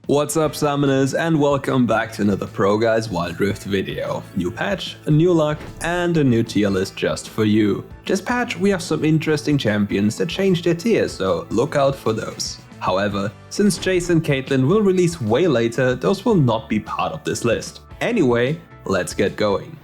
What's up, summoners, and welcome back to another ProGuides Wild Rift video. New patch, a new luck, and a new tier list just for you. This patch we have some interesting champions that changed their tier, so look out for those. However, since Jace and Caitlyn will release way later, those will not be part of this list. Anyway, let's get going.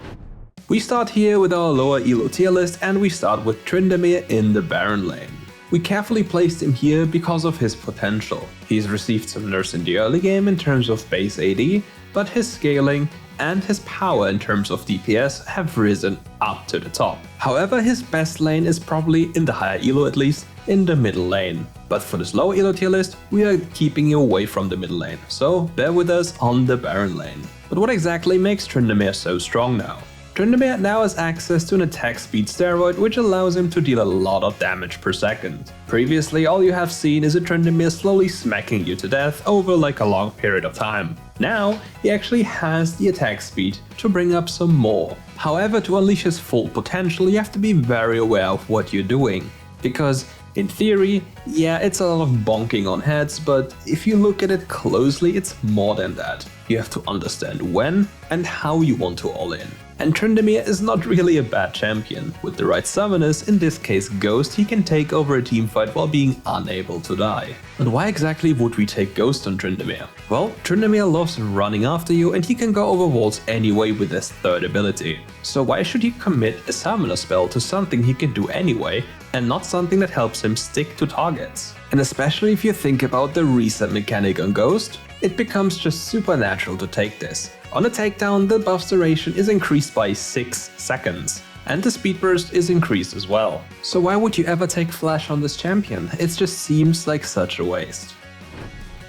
We start here with our lower elo tier list, and we start with Tryndamere in the Baron lane. We carefully placed him here because of his potential. He's received some nerfs in the early game in terms of base AD, but his scaling and his power in terms of DPS have risen up to the top. However, his best lane is probably, in the higher elo at least, in the middle lane. But for this lower elo tier list, we are keeping you away from the middle lane, so bear with us on the Baron lane. But what exactly makes Tryndamere so strong now? Tryndamere now has access to an attack speed steroid which allows him to deal a lot of damage per second. Previously, all you have seen is a Tryndamere slowly smacking you to death over like a long period of time. Now, he actually has the attack speed to bring up some more. However, to unleash his full potential, you have to be very aware of what you're doing. Because, in theory, yeah, it's a lot of bonking on heads, but if you look at it closely, it's more than that. You have to understand when and how you want to all in. And Tryndamere is not really a bad champion. With the right summoners, in this case Ghost, he can take over a teamfight while being unable to die. But why exactly would we take Ghost on Tryndamere? Well, Tryndamere loves running after you and he can go over walls anyway with his third ability. So why should he commit a summoner spell to something he can do anyway and not something that helps him stick to targets? And especially if you think about the reset mechanic on Ghost, it becomes just supernatural to take this. On a takedown, the buff's duration is increased by 6 seconds, and the speed burst is increased as well. So why would you ever take Flash on this champion? It just seems like such a waste.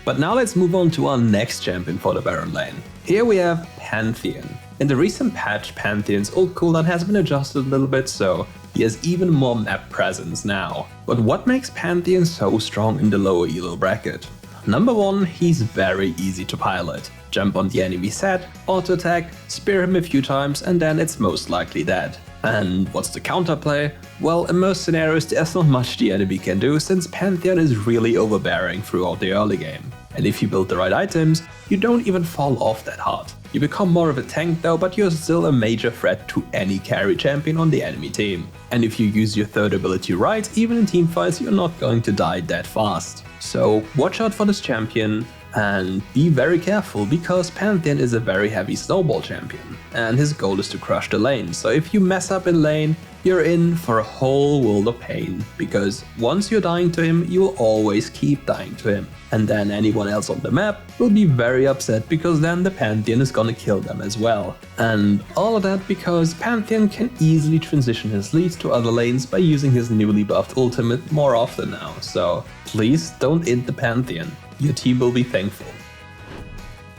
But now let's move on to our next champion for the Baron lane. Here we have Pantheon. In the recent patch, Pantheon's ult cooldown has been adjusted a little bit, so he has even more map presence now. But what makes Pantheon so strong in the lower elo bracket? Number 1, he's very easy to pilot. Jump on the enemy set, auto attack, spear him a few times, and then it's most likely dead. And what's the counterplay? Well, in most scenarios there's not much the enemy can do since Pantheon is really overbearing throughout the early game. And if you build the right items, you don't even fall off that hard. You become more of a tank though, but you're still a major threat to any carry champion on the enemy team. And if you use your third ability right, even in teamfights you're not going to die that fast. So watch out for this champion and be very careful because Pantheon is a very heavy snowball champion and his goal is to crush the lane. So if you mess up in lane, you're in for a whole world of pain because once you're dying to him, you will always keep dying to him. And then anyone else on the map will be very upset because then the Pantheon is gonna kill them as well. And all of that because Pantheon can easily transition his leads to other lanes by using his newly buffed ultimate more often now. So please don't int the Pantheon. Your team will be thankful.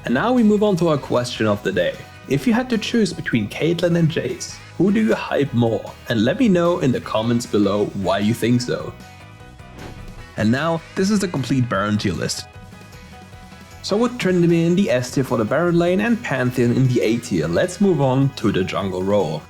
And now we move on to our question of the day. If you had to choose between Caitlyn and Jace, who do you hype more? And let me know in the comments below why you think so. And now, this is the complete Baron tier list. So with Tryndamere in the S tier for the Baron lane and Pantheon in the A tier, let's move on to the jungle role.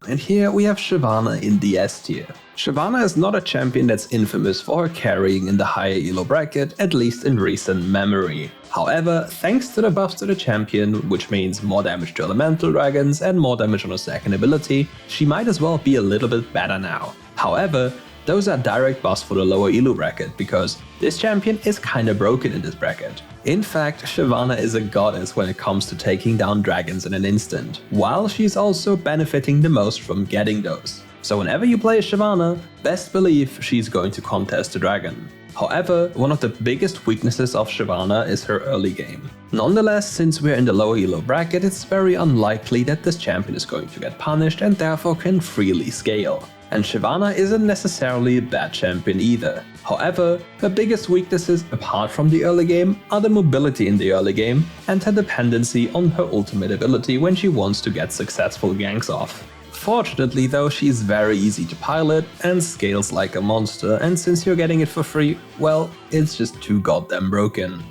And here we have Shyvana in the S tier. Shyvana is not a champion that's infamous for her carrying in the higher elo bracket, at least in recent memory. However, thanks to the buffs to the champion, which means more damage to elemental dragons and more damage on her second ability, she might as well be a little bit better now. However, those are direct buffs for the lower elo bracket because this champion is kinda broken in this bracket. In fact, Shyvana is a goddess when it comes to taking down dragons in an instant, while she's also benefiting the most from getting those. So whenever you play Shyvana, best believe she's going to contest the dragon. However, one of the biggest weaknesses of Shyvana is her early game. Nonetheless, since we're in the lower elo bracket, it's very unlikely that this champion is going to get punished and therefore can freely scale. And Shyvana isn't necessarily a bad champion either. However, her biggest weaknesses apart from the early game are the mobility in the early game and her dependency on her ultimate ability when she wants to get successful ganks off. Fortunately though, she's very easy to pilot and scales like a monster, and since you're getting it for free, well, it's just too goddamn broken.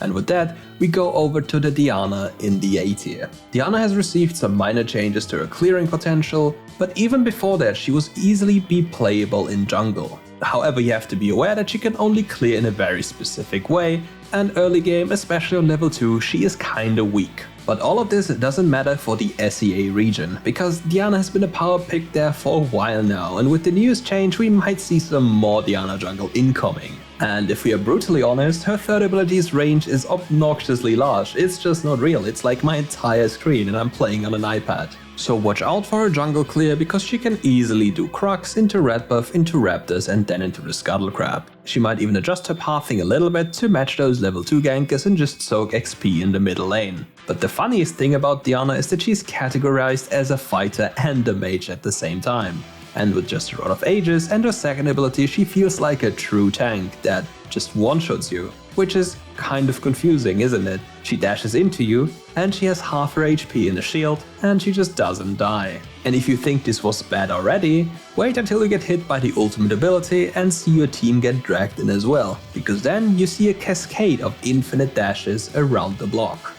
And with that, we go over to the Diana in the A tier. Diana has received some minor changes to her clearing potential, but even before that she was easily be playable in jungle. However, you have to be aware that she can only clear in a very specific way, and early game, especially on level 2, she is kinda weak. But all of this doesn't matter for the SEA region, because Diana has been a power pick there for a while now, and with the newest change we might see some more Diana jungle incoming. And if we are brutally honest, her third ability's range is obnoxiously large. It's just not real, it's like my entire screen and I'm playing on an iPad. So watch out for her jungle clear, because she can easily do Crux into red buff, into Raptors and then into the Scuttle Crab. She might even adjust her pathing a little bit to match those level 2 gankers and just soak XP in the middle lane. But the funniest thing about Diana is that she's categorized as a fighter and a mage at the same time. And with just a Rod of Ages and her second ability, she feels like a true tank that just one-shots you. Which is kind of confusing, isn't it? She dashes into you, and she has half her HP in a shield, and she just doesn't die. And if you think this was bad already, wait until you get hit by the ultimate ability and see your team get dragged in as well, because then you see a cascade of infinite dashes around the block.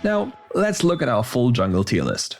Now, let's look at our full jungle tier list.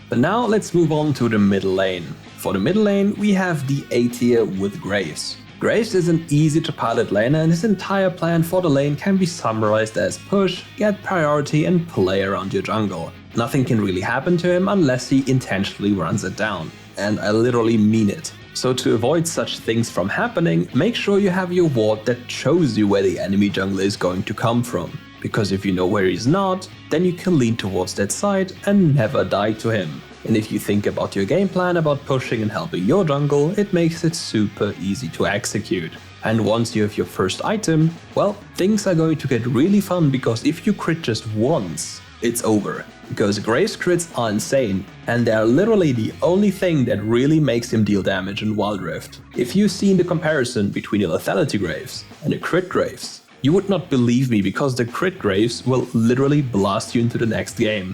But now let's move on to the middle lane. For the middle lane, we have the A tier with Graves. Graves is an easy to pilot laner, and his entire plan for the lane can be summarized as push, get priority and play around your jungle. Nothing can really happen to him unless he intentionally runs it down. And I literally mean it. So to avoid such things from happening, make sure you have your ward that shows you where the enemy jungler is going to come from. Because if you know where he's not, then you can lean towards that side and never die to him. And if you think about your game plan about pushing and helping your jungle, it makes it super easy to execute. And once you have your first item, well, things are going to get really fun, because if you crit just once, it's over. Because Graves crits are insane, and they are literally the only thing that really makes him deal damage in Wild Rift. If you've seen the comparison between a lethality Graves and a crit Graves, you would not believe me, because the crit Graves will literally blast you into the next game.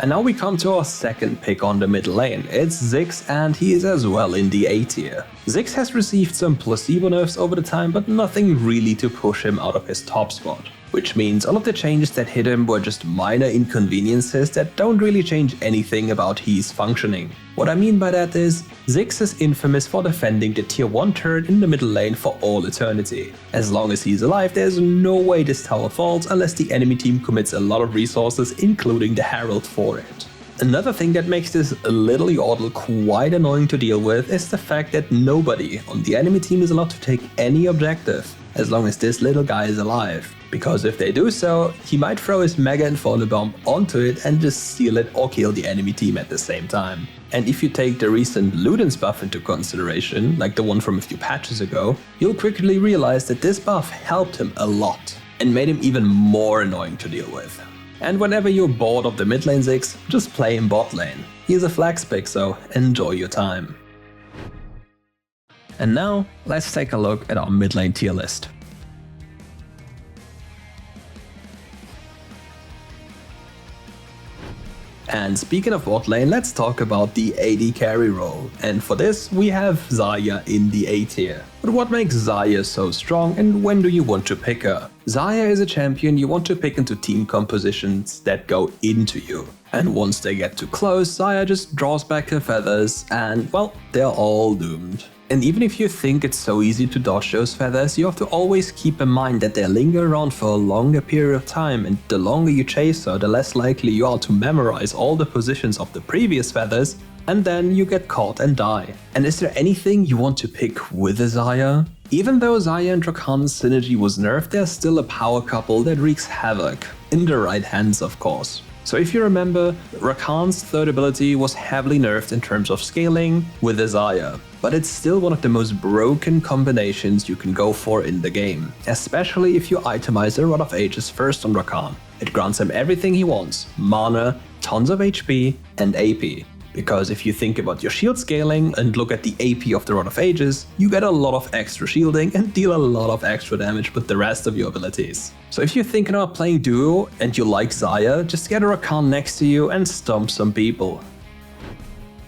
And now we come to our second pick on the middle lane. It's Ziggs, and he is as well in the A tier. Ziggs has received some placebo nerfs over the time, but nothing really to push him out of his top spot. Which means all of the changes that hit him were just minor inconveniences that don't really change anything about his functioning. What I mean by that is, Ziggs is infamous for defending the tier 1 turret in the middle lane for all eternity. As long as he's alive, there's no way this tower falls unless the enemy team commits a lot of resources, including the Herald, for it. Another thing that makes this little yordle quite annoying to deal with is the fact that nobody on the enemy team is allowed to take any objective as long as this little guy is alive. Because if they do so, he might throw his Mega Inferno Bomb onto it and just steal it or kill the enemy team at the same time. And if you take the recent Ludens buff into consideration, like the one from a few patches ago, you'll quickly realize that this buff helped him a lot and made him even more annoying to deal with. And whenever you're bored of the mid lane Ziggs, just play him bot lane. He's a flex pick, so enjoy your time. And now, let's take a look at our mid lane tier list. And speaking of bot lane, let's talk about the AD carry role. And for this, we have Xayah in the A tier. But what makes Xayah so strong, and when do you want to pick her? Xayah is a champion you want to pick into team compositions that go into you. And once they get too close, Xayah just draws back her feathers and, well, they're all doomed. And even if you think it's so easy to dodge those feathers, you have to always keep in mind that they linger around for a longer period of time, and the longer you chase her, the less likely you are to memorize all the positions of the previous feathers, and then you get caught and die. And is there anything you want to pick with a Xayah? Even though Xayah and Rakan's synergy was nerfed, there's still a power couple that wreaks havoc, in the right hands of course. So if you remember, Rakan's third ability was heavily nerfed in terms of scaling with a Xayah, but it's still one of the most broken combinations you can go for in the game, especially if you itemize a Rod of Ages first on Rakan. It grants him everything he wants: mana, tons of HP and AP. Because if you think about your shield scaling and look at the AP of the Rod of Ages, you get a lot of extra shielding and deal a lot of extra damage with the rest of your abilities. So if you're thinking about playing duo and you like Xayah, just get a Rakan next to you and stomp some people.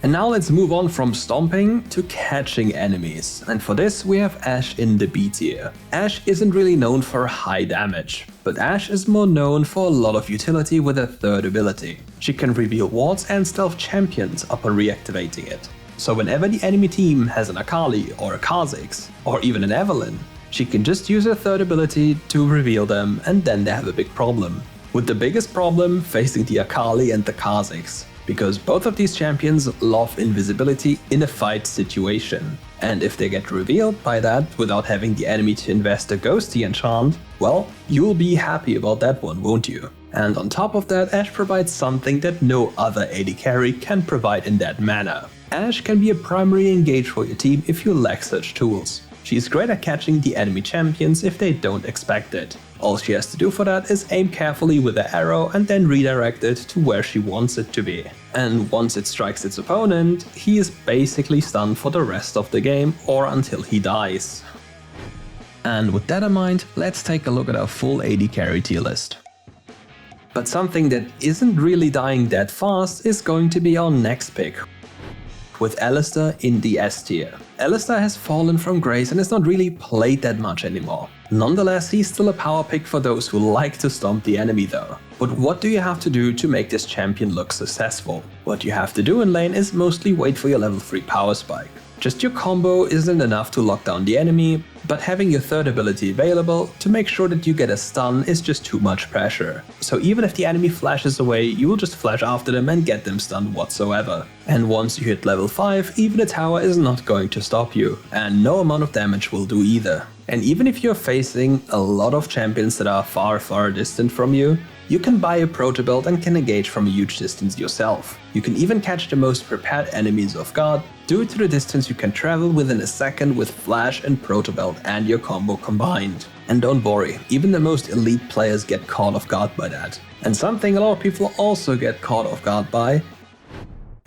And now let's move on from stomping to catching enemies. And for this we have Ashe in the B tier. Ashe isn't really known for high damage, but Ashe is more known for a lot of utility with her third ability. She can reveal wards and stealth champions upon reactivating it. So whenever the enemy team has an Akali or a Kha'Zix or even an Evelynn, she can just use her third ability to reveal them, and then they have a big problem. With the biggest problem facing the Akali and the Kha'Zix, because both of these champions love invisibility in a fight situation. And if they get revealed by that without having the enemy to invest a ghosty enchant, well, you'll be happy about that one, won't you? And on top of that, Ashe provides something that no other AD carry can provide in that manner. Ashe can be a primary engage for your team if you lack such tools. She's great at catching the enemy champions if they don't expect it. All she has to do for that is aim carefully with the arrow and then redirect it to where she wants it to be. And once it strikes its opponent, he is basically stunned for the rest of the game or until he dies. And with that in mind, let's take a look at our full AD carry tier list. But something that isn't really dying that fast is going to be our next pick, with Alistar in the S tier. Alistar has fallen from grace and is not really played that much anymore. Nonetheless, he's still a power pick for those who like to stomp the enemy though. But what do you have to do to make this champion look successful? What you have to do in lane is mostly wait for your level 3 power spike. Just your combo isn't enough to lock down the enemy, but having your third ability available to make sure that you get a stun is just too much pressure. So even if the enemy flashes away, you will just flash after them and get them stunned whatsoever. And once you hit level 5, even a tower is not going to stop you, and no amount of damage will do either. And even if you're facing a lot of champions that are far distant from you, you can buy a proto build and can engage from a huge distance yourself. You can even catch the most prepared enemies off guard due to the distance you can travel within a second with flash and proto build and your combo combined. And don't worry, even the most elite players get caught off guard by that. And something a lot of people also get caught off guard by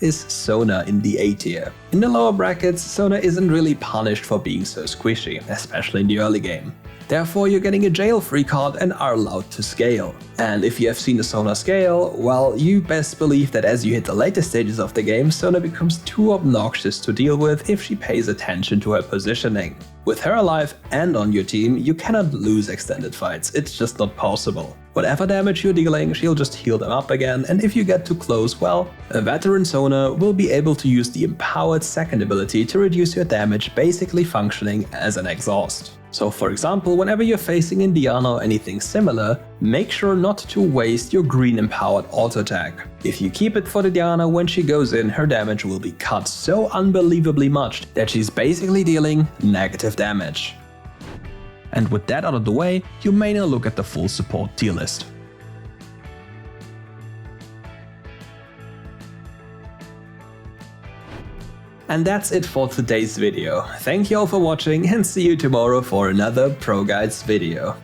is Sona in the A tier. In the lower brackets, Sona isn't really punished for being so squishy, especially in the early game. Therefore, you're getting a jail-free card and are allowed to scale. And if you have seen the Sona scale, well, you best believe that as you hit the later stages of the game, Sona becomes too obnoxious to deal with if she pays attention to her positioning. With her alive and on your team, you cannot lose extended fights, it's just not possible. Whatever damage you're dealing, she'll just heal them up again, and if you get too close, well, a veteran Sona will be able to use the empowered second ability to reduce your damage, basically functioning as an exhaust. So for example, whenever you're facing Indiana or anything similar, make sure not to waste your green empowered auto attack. If you keep it for the Diana, when she goes in, her damage will be cut so unbelievably much that she's basically dealing negative damage. And with that out of the way, you may now look at the full support tier list. And that's it for today's video. Thank you all for watching and see you tomorrow for another ProGuides video.